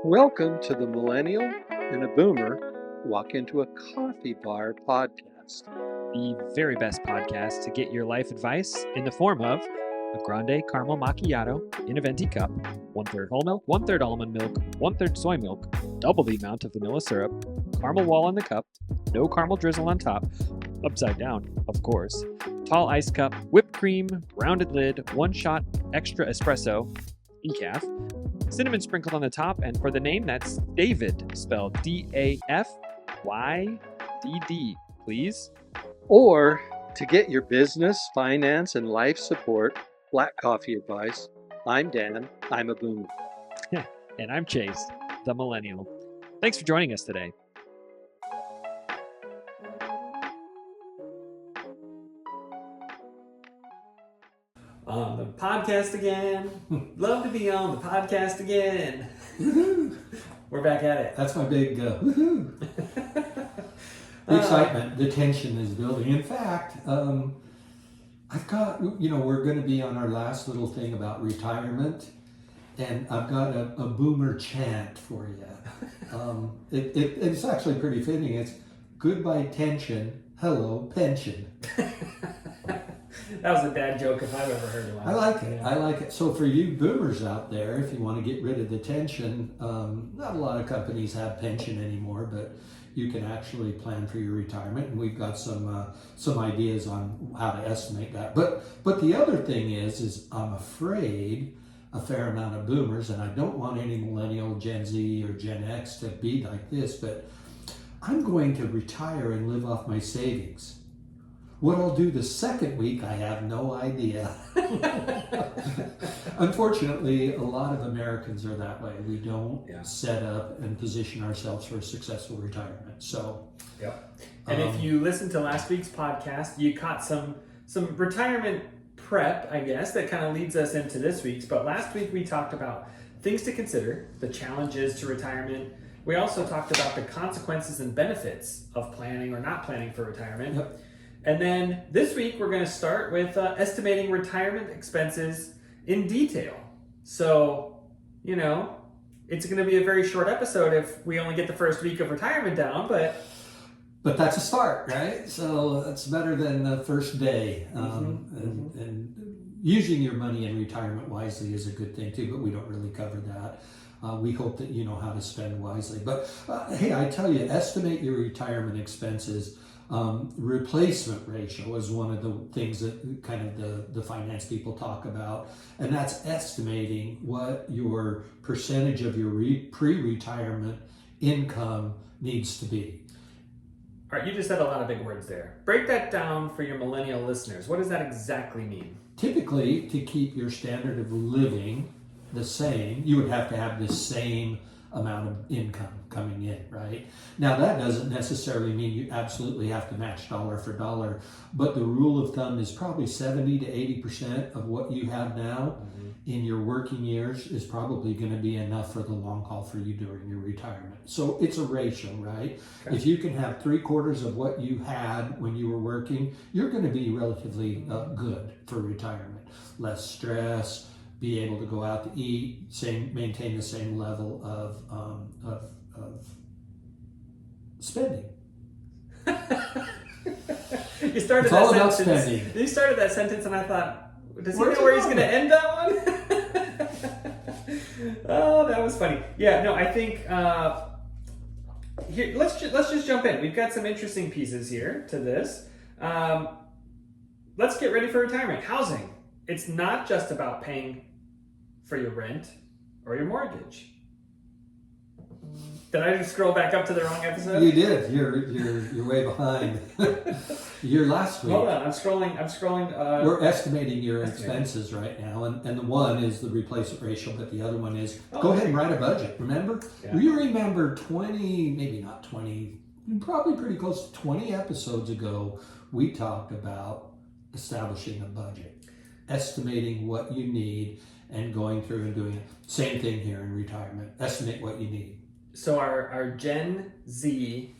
Welcome to the Millennial and a Boomer Walk into a Coffee Bar podcast. The very best podcast to get your life advice in the form of a grande caramel macchiato in a venti cup, 1/3 whole milk, 1/3 almond milk, 1/3 soy milk, double the amount of vanilla syrup, caramel wall in the cup, no caramel drizzle on top, upside down, of course, tall ice cup, whipped cream, rounded lid, one shot extra espresso, decaf, cinnamon sprinkled on the top, and for the name, that's David, spelled Dafydd, please. Or to get your business, finance, and life support black coffee advice, I'm Dan, I'm a Boomer. And I'm Chase, the Millennial. Thanks for joining us today. On the podcast again. Love to be on the podcast again. We're back at it. That's my big woohoo. The excitement, the tension is building. In fact, I've got, we're going to be on our last little thing about retirement, and I've got a boomer chant for you. It's actually pretty fitting. It's goodbye tension, hello pension. That was a dad joke if I've ever heard one. I like it. I like it. So for you boomers out there, if you want to get rid of the tension, not a lot of companies have pension anymore, but you can actually plan for your retirement, and we've got some ideas on how to estimate that. But the other thing is I'm afraid a fair amount of boomers, and I don't want any millennial, Gen Z, or Gen X to be like this, but I'm going to retire and live off my savings. What I'll do the second week, I have no idea. Unfortunately, a lot of Americans are that way. We don't set up and position ourselves for a successful retirement. So, And if you listened to last week's podcast, you caught some retirement prep, I guess, that kind of leads us into this week's. But last week we talked about things to consider, the challenges to retirement. We also talked about the consequences and benefits of planning or not planning for retirement. Yep. And then this week, we're going to start with estimating retirement expenses in detail. So, it's going to be a very short episode if we only get the first week of retirement down, but that's a start, right? So that's better than the first day. And using your money in retirement wisely is a good thing too, but we don't really cover that. We hope that you know how to spend wisely. But hey, I tell you, estimate your retirement expenses. Replacement ratio is one of the things that kind of the finance people talk about, and that's estimating what your percentage of your pre-retirement income needs to be. All right, you just said a lot of big words there. Break that down for your millennial listeners. What does that exactly mean? Typically, to keep your standard of living the same, you would have to have the same amount of income coming in, right? Now, that doesn't necessarily mean you absolutely have to match dollar for dollar, but the rule of thumb is probably 70 to 80% of what you have now in your working years is probably going to be enough for the long haul for you during your retirement. So it's a ratio, right? Okay. If you can have 3/4 of what you had when you were working, you're going to be relatively good for retirement. Less stress, be able to go out to eat, maintain the same level of spending. You started that sentence. Spending. You started that sentence, and I thought, does he know where he's going to end that one? Oh, that was funny. Yeah, no, I think here. Let's just jump in. We've got some interesting pieces here to this. Let's get ready for retirement. Housing. It's not just about paying for your rent or your mortgage. Did I just scroll back up to the wrong episode? You did. You're way behind. You're last week. Hold on, I'm scrolling. We're estimating your expenses right now, and the one is the replacement ratio, but the other one is go ahead and write a budget. Remember? Yeah. You remember 20, maybe not 20, probably pretty close to 20 episodes ago, we talked about establishing a budget, estimating what you need, and going through and doing it. Same thing here in retirement. Estimate what you need. So our Gen Z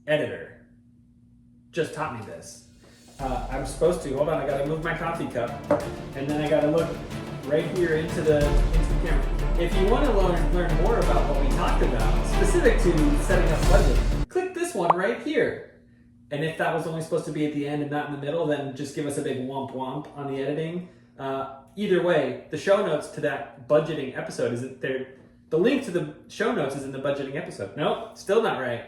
editor just taught me this. I'm supposed to, hold on, I gotta move my coffee cup, and then I gotta look right here into the camera. if you want to learn more about what we talked about, specific to setting up a budget, click this one right here. And if that was only supposed to be at the end and not in the middle, then just give us a big womp womp on the editing. Either way, the show notes to that budgeting episode isn't there. The link to the show notes is in the budgeting episode. Nope, still not right.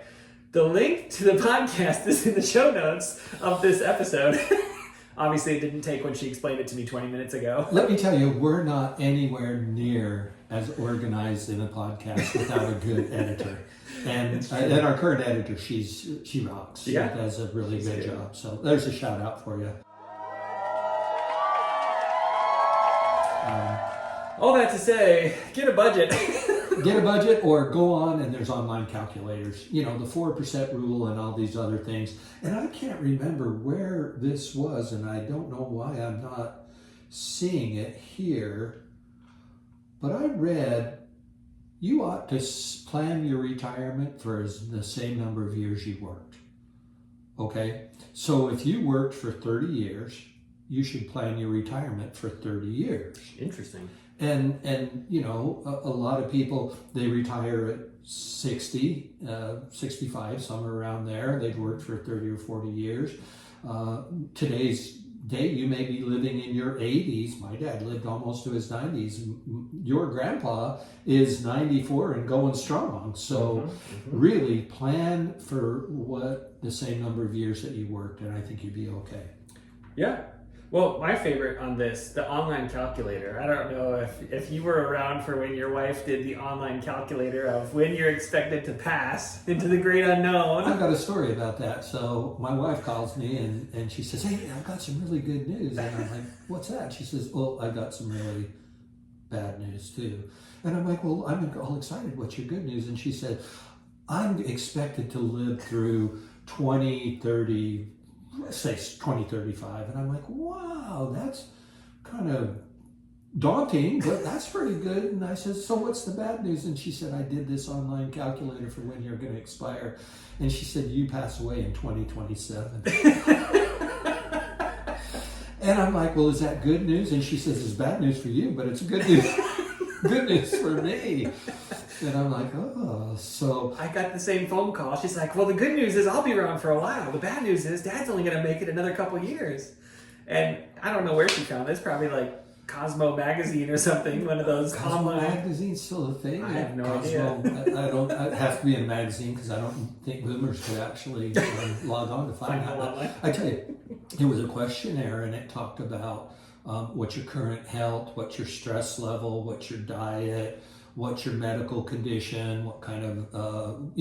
The link to the podcast is in the show notes of this episode. Obviously, it didn't take when she explained it to me 20 minutes ago. Let me tell you, we're not anywhere near as organized in a podcast without a good editor. And our current editor, she rocks. She does a really good job. So there's a shout out for you. All that to say, get a budget. Get a budget or go on and there's online calculators. You know, the 4% rule and all these other things. And I can't remember where this was, and I don't know why I'm not seeing it here. But I read you ought to plan your retirement for the same number of years you worked. Okay? So if you worked for 30 years, you should plan your retirement for 30 years. Interesting. And you know, a lot of people, they retire at 60, 65, somewhere around there. They've worked for 30 or 40 years. Today's day, you may be living in your 80s. My dad lived almost to his 90s. Your grandpa is 94 and going strong. So really plan for what the same number of years that you worked, and I think you'd be okay. Yeah. Well, my favorite on this, the online calculator. I don't know if you were around for when your wife did the online calculator of when you're expected to pass into the great unknown. I've got a story about that. So my wife calls me and she says, "Hey, I've got some really good news." And I'm like, "What's that?" She says, "Well, I've got some really bad news too." And I'm like, "Well, I'm all excited. What's your good news?" And she said, "I'm expected to live through 2030, say 2035. And I'm like, wow, that's kind of daunting, but that's pretty good. And I said, "So what's the bad news?" And she said, "I did this online calculator for when you're going to expire." And she said, "You pass away in 2027. And I'm like, "Well, is that good news?" And she says, "It's bad news for you, but it's good news, good news for me." And I'm like, "Oh." So I got the same phone call. She's like, "Well, the good news is I'll be around for a while. The bad news is Dad's only going to make it another couple years." And I don't know where she found this. Probably like Cosmo magazine or something. One of those Cosmo online magazine's still a thing. I have no Cosmo, idea. I have to be in a magazine because I don't think boomers could actually log on to find out. I tell you, it was a questionnaire and it talked about what's your current health, what's your stress level, what's your diet, what's your medical condition, what kind of,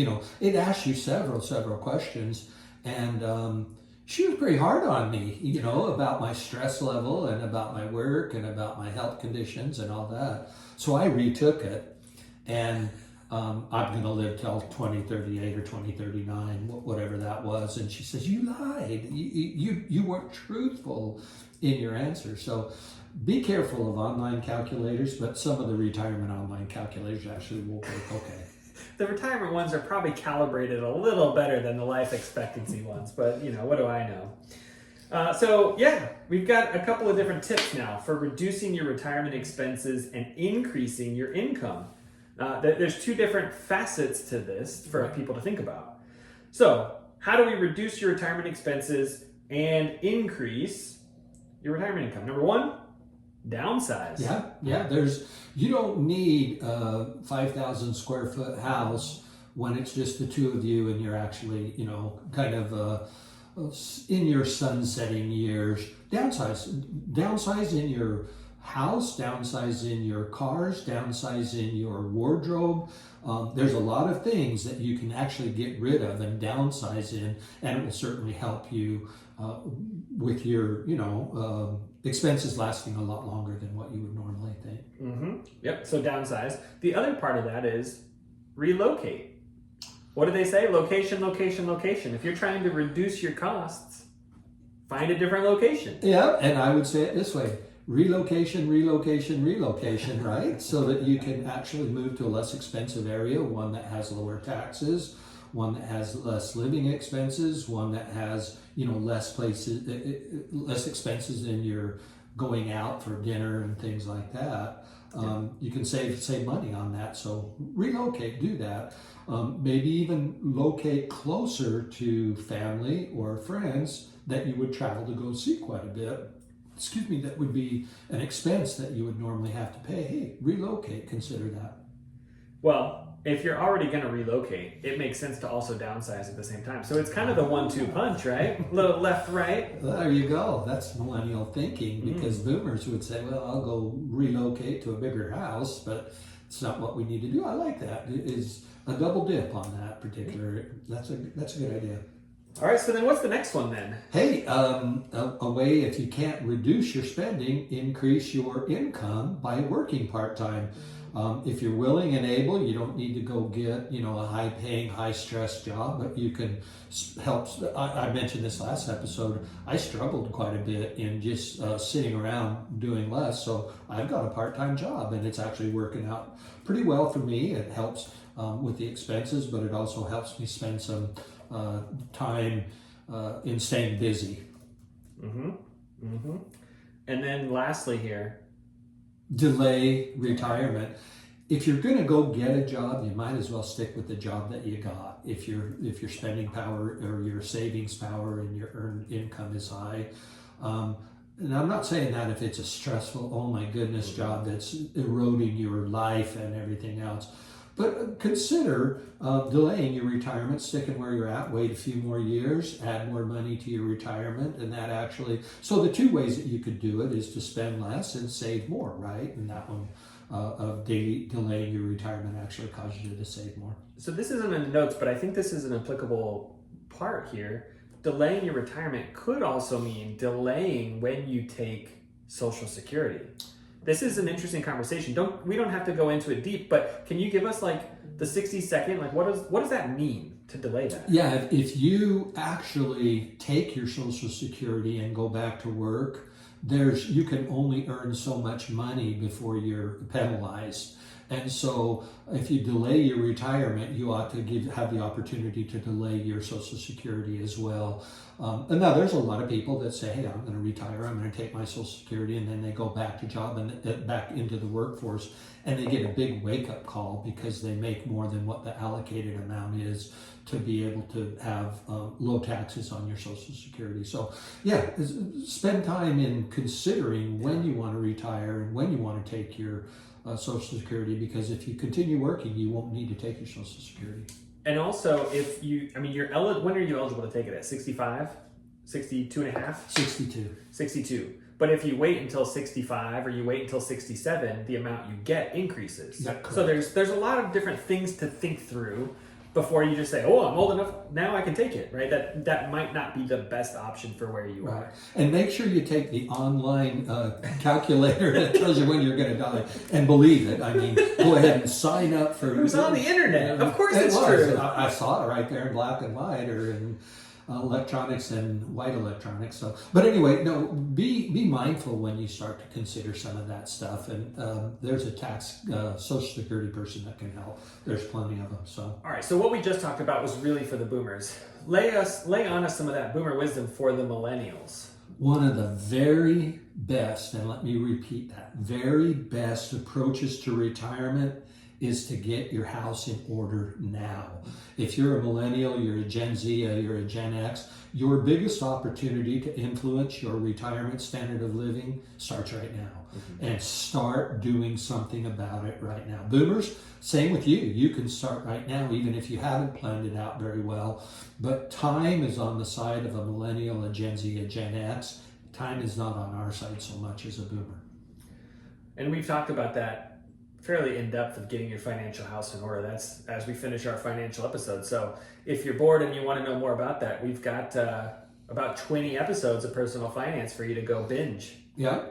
it asked you several questions. And she was pretty hard on me, about my stress level and about my work and about my health conditions and all that. So I retook it, and I'm going to live till 2038 or 2039, whatever that was. And she says, "You lied. You weren't truthful in your answer." So be careful of online calculators, but some of the retirement online calculators actually will work okay. The retirement ones are probably calibrated a little better than the life expectancy ones, but what do I know? So we've got a couple of different tips now for reducing your retirement expenses and increasing your income. There's two different facets to this for people to think about. So how do we reduce your retirement expenses and increase your retirement income? Number one, downsize. Yeah. You don't need a 5,000 square foot house when it's just the two of you and you're actually, kind of in your sunsetting years. Downsize in your house, downsize in your cars, downsize in your wardrobe. There's a lot of things that you can actually get rid of and downsize in, and it will certainly help you with your, expenses lasting a lot longer than what you would normally think. Mm-hmm. Yep. So downsize. The other part of that is relocate. What do they say? Location, location, location. If you're trying to reduce your costs, find a different location. Yeah, and I would say it this way: relocation, relocation, relocation, right? So that you can actually move to a less expensive area, one that has lower taxes, one that has less living expenses, one that has, less expenses in your going out for dinner and things like that. You can save money on that. So relocate, do that. Maybe even locate closer to family or friends that you would travel to go see quite a bit. Excuse me, that would be an expense that you would normally have to pay. Hey, relocate, consider that. Well, if you're already going to relocate, it makes sense to also downsize at the same time. So it's kind of the 1-2 punch, right? A little left, right. There you go. That's millennial thinking, because boomers would say, well, I'll go relocate to a bigger house, but it's not what we need to do. I like that. It is a double dip on that particular. That's a good idea. All right, so then what's the next one then? Hey, a way, if you can't reduce your spending, increase your income by working part-time. If you're willing and able, you don't need to go get, a high-paying, high-stress job, but you can help. I mentioned this last episode. I struggled quite a bit in just sitting around doing less, so I've got a part-time job, and it's actually working out pretty well for me. It helps with the expenses, but it also helps me spend some time in staying busy. And then lastly here, delay retirement. If you're going to go get a job, you might as well stick with the job that you got. If your spending power or your savings power and your earned income is high. And I'm not saying that if it's a stressful, oh my goodness, job that's eroding your life and everything else. But consider delaying your retirement, sticking where you're at, wait a few more years, add more money to your retirement, and that actually, so the two ways that you could do it is to spend less and save more, right? And that one of delaying your retirement actually causes you to save more. So this isn't in the notes, but I think this is an applicable part here. Delaying your retirement could also mean delaying when you take Social Security. This is an interesting conversation. We don't have to go into it deep, but can you give us like the 60-second, like what does that mean to delay that? Yeah, if you actually take your Social Security and go back to work, you can only earn so much money before you're penalized. And so if you delay your retirement, you ought to have the opportunity to delay your Social Security as well. And now there's a lot of people that say, hey, I'm going to retire, I'm going to take my Social Security, and then they go back to job and back into the workforce, and they get a big wake-up call because they make more than what the allocated amount is to be able to have low taxes on your Social Security. So yeah, spend time in considering when you want to retire and when you want to take your Social Security, because if you continue working, you won't need to take your Social Security. And also, when are you eligible to take it at? 65? 62 and a half? 62. 62. But if you wait until 65 or you wait until 67, the amount you get increases. So there's a lot of different things to think through before you just say, oh, I'm old enough, now I can take it, right? That might not be the best option for where you are. And make sure you take the online calculator that tells you when you're going to die, and believe it. I mean, go ahead and sign up for... It was on the internet. Of course it's true. I saw it right there in black and white, or in electronics and white electronics. So, but anyway, no, be mindful when you start to consider some of that stuff. And there's a tax Social Security person that can help. There's plenty of them. So, all right. So what we just talked about was really for the boomers. Lay on us some of that boomer wisdom for the millennials. One of the very best, and let me repeat that, very best approaches to retirement is to get your house in order now. If you're a millennial, you're a Gen Z, you're a Gen X, your biggest opportunity to influence your retirement standard of living starts right now. And start doing something about it right now. Boomers, same with you. You can start right now, even if you haven't planned it out very well. But time is on the side of a millennial, a Gen Z, a Gen X. Time is not on our side so much as a boomer. And we've talked about that fairly in depth of getting your financial house in order. That's as we finish our financial episode. So if you're bored and you want to know more about that, we've got about 20 episodes of personal finance for you to go binge. Yeah,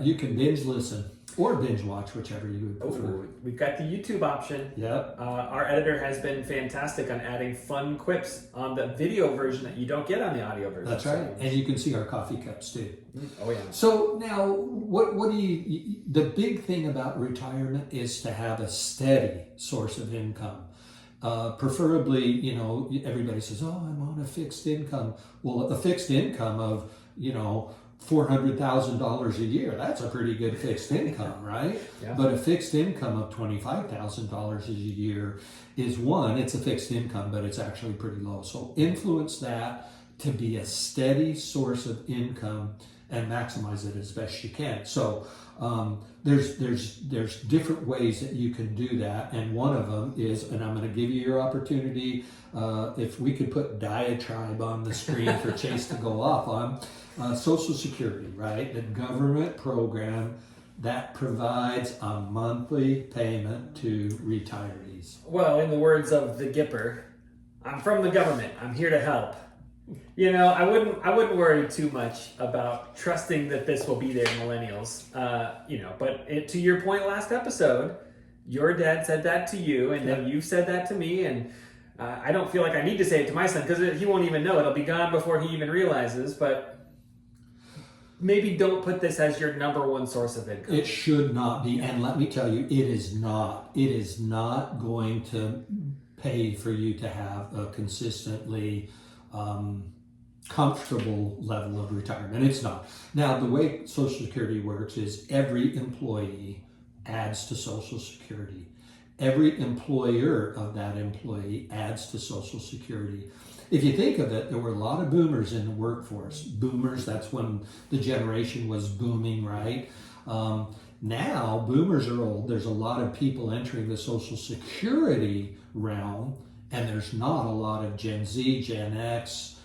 you can binge listen or binge watch, whichever you would prefer. We've got the YouTube option. Yep. Our editor has been fantastic on adding fun quips on the video version that you don't get on the audio version. That's right. And you can see our coffee cups too. Oh yeah. So now, what do you? The big thing about retirement is to have a steady source of income. Preferably, everybody says, "Oh, I'm on a fixed income." Well, a fixed income of $400,000 a year. That's a pretty good fixed income, right? Yeah. But a fixed income of $25,000 a year is one, it's a fixed income, but it's actually pretty low. So influence that to be a steady source of income and maximize it as best you can. So there's different ways that you can do that, and one of them is, and I'm going to give you your opportunity, if we could put diatribe on the screen for Chase to go off on, Social Security, right? The government program that provides a monthly payment to retirees. Well, in the words of the Gipper, I'm from the government. I'm here to help. You know, I wouldn't worry too much about trusting that this will be there, millennials. But to your point last episode, your dad said that to you, and then you said that to me, and I don't feel like I need to say it to my son because he won't even know. It'll be gone before he even realizes. But maybe don't put this as your number one source of income. It should not be, and let me tell you, it is not. It is not going to pay for you to have a consistently comfortable level of retirement. It's not. Now, the way Social Security works is every employee adds to Social Security. Every employer of that employee adds to Social Security. If you think of it, there were a lot of boomers in the workforce. Boomers, that's when the generation was booming, right? Now, boomers are old. There's a lot of people entering the Social Security realm, and there's not a lot of Gen Z, Gen X,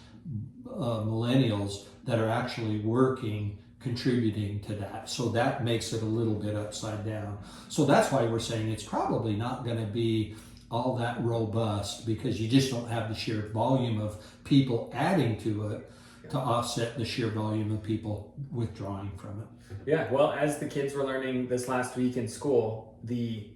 millennials that are actually working, contributing to that. So that makes it a little bit upside down. So that's why we're saying it's probably not going to be all that robust, because you just don't have the sheer volume of people adding to it to offset the sheer volume of people withdrawing from it. Yeah, well, as the kids were learning this last week in school, the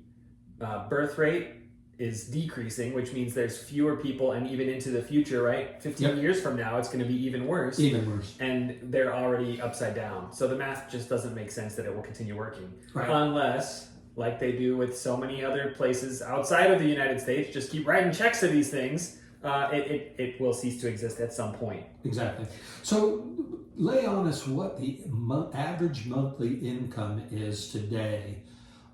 birth rate is decreasing, which means there's fewer people, and even into the future, right? 15 years from now, it's going to be even worse. Even worse. And they're already upside down. So the math just doesn't make sense that it will continue working. Right. Unless, like they do with so many other places outside of the United States, just keep writing checks to these things, it will cease to exist at some point. Exactly. So lay on us what the average monthly income is today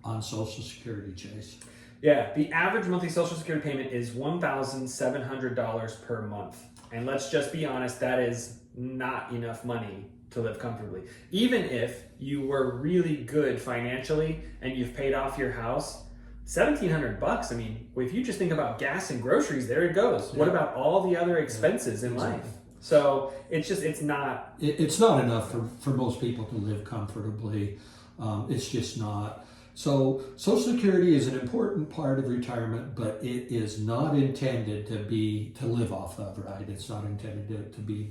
on Social Security, Chase. Yeah, the average monthly Social Security payment is $1,700 per month. And let's just be honest, that is not enough money to live comfortably. Even if you were really good financially and you've paid off your house, $1,700, I mean, if you just think about gas and groceries, there it goes. Yeah. What about all the other expenses in life? So it's not... It's not enough for most people to live comfortably. It's just not. So Social Security is an important part of retirement, but it is not intended to live off of, right? It's not intended to be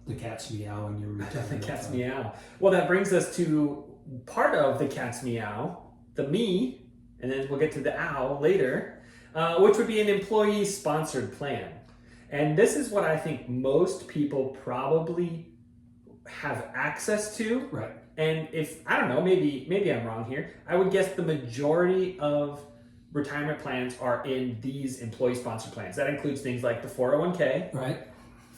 the cat's meow in your retirement. The cat's meow. Well, that brings us to part of the cat's meow, the me, and then we'll get to the ow later, which would be an employee-sponsored plan. And this is what I think most people probably have access to. Right. And if, I don't know, maybe I'm wrong here, I would guess the majority of retirement plans are in these employee-sponsored plans. That includes things like the 401k, right,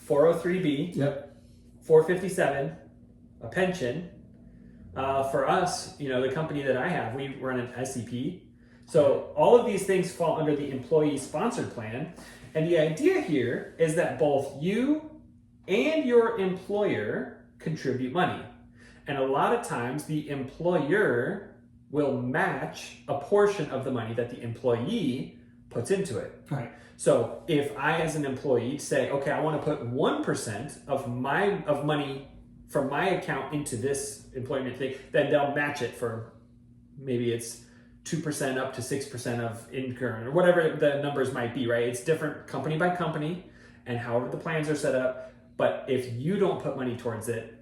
403b, yep, 457, a pension. For us, the company that I have, we run an SEP. So all of these things fall under the employee-sponsored plan. And the idea here is that both you and your employer contribute money. And a lot of times the employer will match a portion of the money that the employee puts into it. Right. So if I, as an employee, say, okay, I want to put 1% of money from my account into this employment thing, then they'll match it for maybe it's 2% up to 6% of income or whatever the numbers might be, right? It's different company by company and however the plans are set up. But if you don't put money towards it,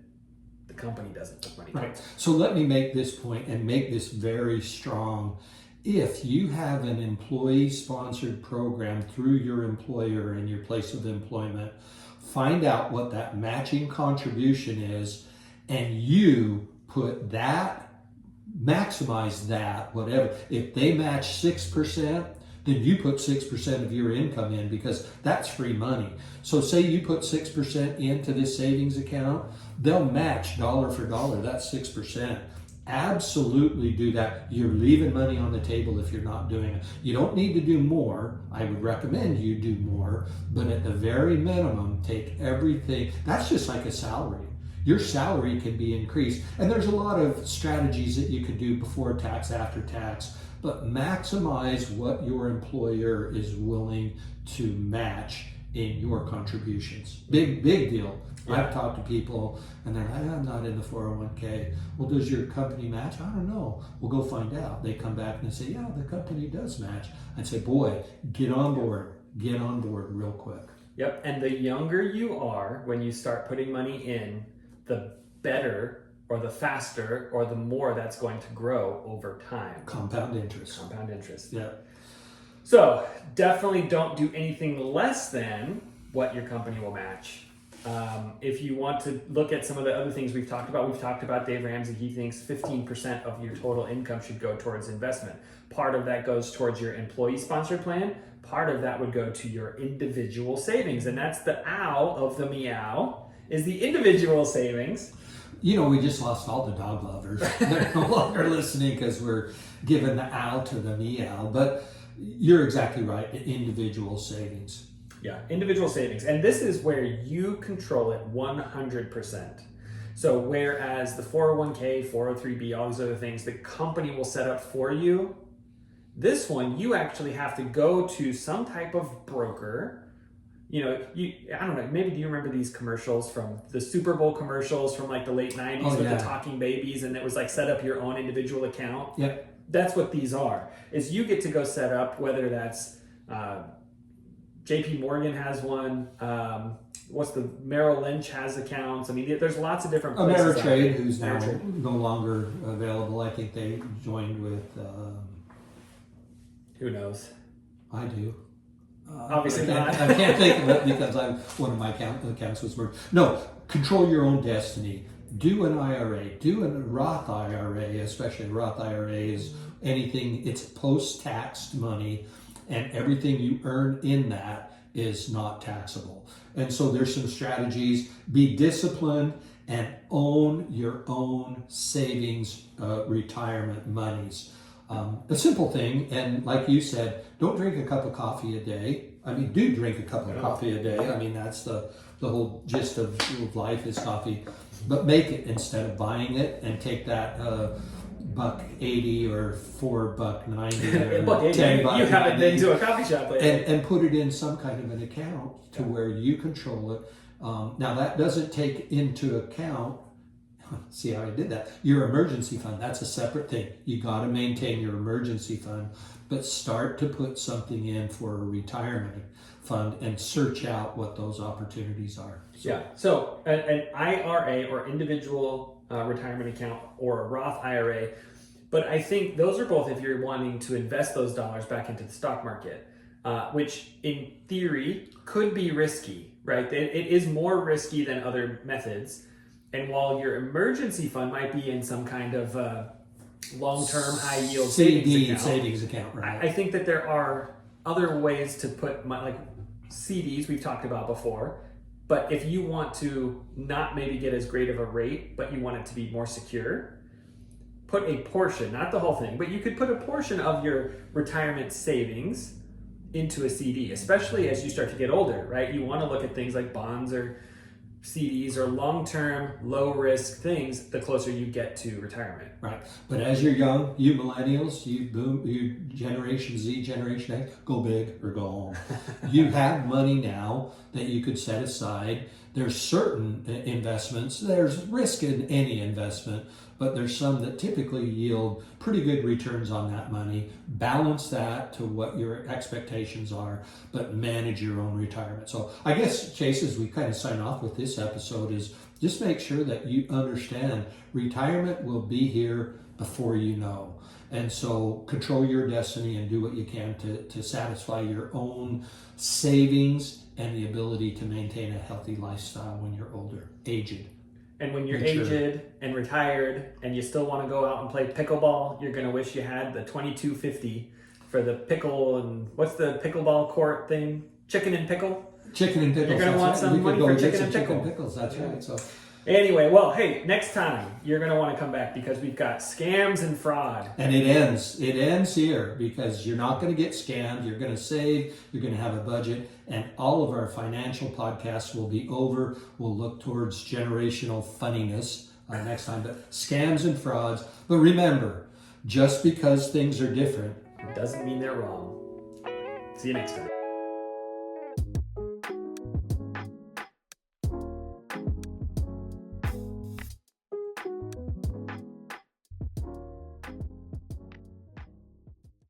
the company doesn't put money towards it. So let me make this point and make this very strong. If you have an employee-sponsored program through your employer in your place of employment, find out what that matching contribution is, and you put that, maximize that, whatever. If they match 6%, then you put 6% of your income in, because that's free money. So say you put 6% into this savings account, they'll match dollar for dollar. That's 6%. Absolutely do that. You're leaving money on the table if you're not doing it. You don't need to do more. I would recommend you do more, but at the very minimum, take everything. That's just like a salary. Your salary can be increased. And there's a lot of strategies that you could do before tax, after tax, but maximize what your employer is willing to match in your contributions. Big deal. Yeah. I've talked to people and they're like, I'm not in the 401k. Well, does your company match? I don't know. We'll go find out. They come back and they say, yeah, the company does match. I'd say, boy, get on board real quick. Yep. And the younger you are when you start putting money in, the better or the faster or the more that's going to grow over time. Compound interest. Yeah. So definitely don't do anything less than what your company will match. If you want to look at some of the other things we've talked about Dave Ramsey. He thinks 15% of your total income should go towards investment. Part of that goes towards your employee sponsored plan. Part of that would go to your individual savings. And that's the ow of the meow, is the individual savings. You know, we just lost all the dog lovers. They're no longer listening because we're giving the ow to the meow. But you're exactly right, individual savings. Yeah, individual savings. And this is where you control it 100%. So whereas the 401k, 403b, all these other things, the company will set up for you, this one, you actually have to go to some type of broker. You know, I don't know, maybe do you remember these commercials from the Super Bowl commercials from like the late 90s with the talking babies, and it was like set up your own individual account? Yep. That's what these are, is you get to go set up, whether that's JP Morgan has one, Merrill Lynch has accounts. I mean, there's lots of different places. Ameritrade, who's now no longer available. I think they joined with... who knows? I do. Obviously not. I can't think of it because one of my accounts was merged. No, control your own destiny. Do an IRA. Do a Roth IRA, especially a Roth IRA is anything, it's post-taxed money, and everything you earn in that is not taxable. And so there's some strategies. Be disciplined and own your own savings, retirement monies. A simple thing, and like you said, don't drink a cup of coffee a day. I mean, do drink a cup of coffee a day. I mean, that's the whole gist of life is coffee. But make it instead of buying it, and take that $1.80 or $4.90 or $10. You haven't been to a coffee shop lately. And put it in some kind of an account to where you control it. Now that doesn't take into account, see how I did that, your emergency fund. That's a separate thing. You got to maintain your emergency fund, but start to put something in for a retirement fund and search out what those opportunities are. So an IRA or individual retirement account or a Roth IRA, but I think those are both if you're wanting to invest those dollars back into the stock market, which in theory could be risky, right? It is more risky than other methods. And while your emergency fund might be in some kind of long-term high-yield savings account, right? I think that there are other ways to put like CDs we've talked about before. But if you want to not maybe get as great of a rate, but you want it to be more secure, put a portion, not the whole thing, but you could put a portion of your retirement savings into a CD, especially as you start to get older, right? You want to look at things like bonds or CDs or long-term, low-risk things the closer you get to retirement. Right. But as you're young, you millennials, you Generation Z, Generation X, go big or go home. You have money now that you could set aside. There's certain investments, there's risk in any investment, but there's some that typically yield pretty good returns on that money. Balance that to what your expectations are, but manage your own retirement. So I guess, Chase, as we kind of sign off with this episode, is just make sure that you understand retirement will be here before you know. And so control your destiny and do what you can to satisfy your own savings and the ability to maintain a healthy lifestyle when you're older, aged. And when you're aged and retired and you still want to go out and play pickleball, you're going to wish you had the $22.50 for the pickle, and what's the pickleball court thing? Chicken and pickle? Chicken and pickles. You're going to want some money for chicken and pickle. Pickles, that's right. So Anyway, well, hey, next time you're going to want to come back because we've got scams and fraud. And it ends here because you're not going to get scammed. You're going to save. You're going to have a budget. And all of our financial podcasts will be over. We'll look towards generational funniness next time. But scams and frauds. But remember, just because things are different, It doesn't mean they're wrong. See you next time.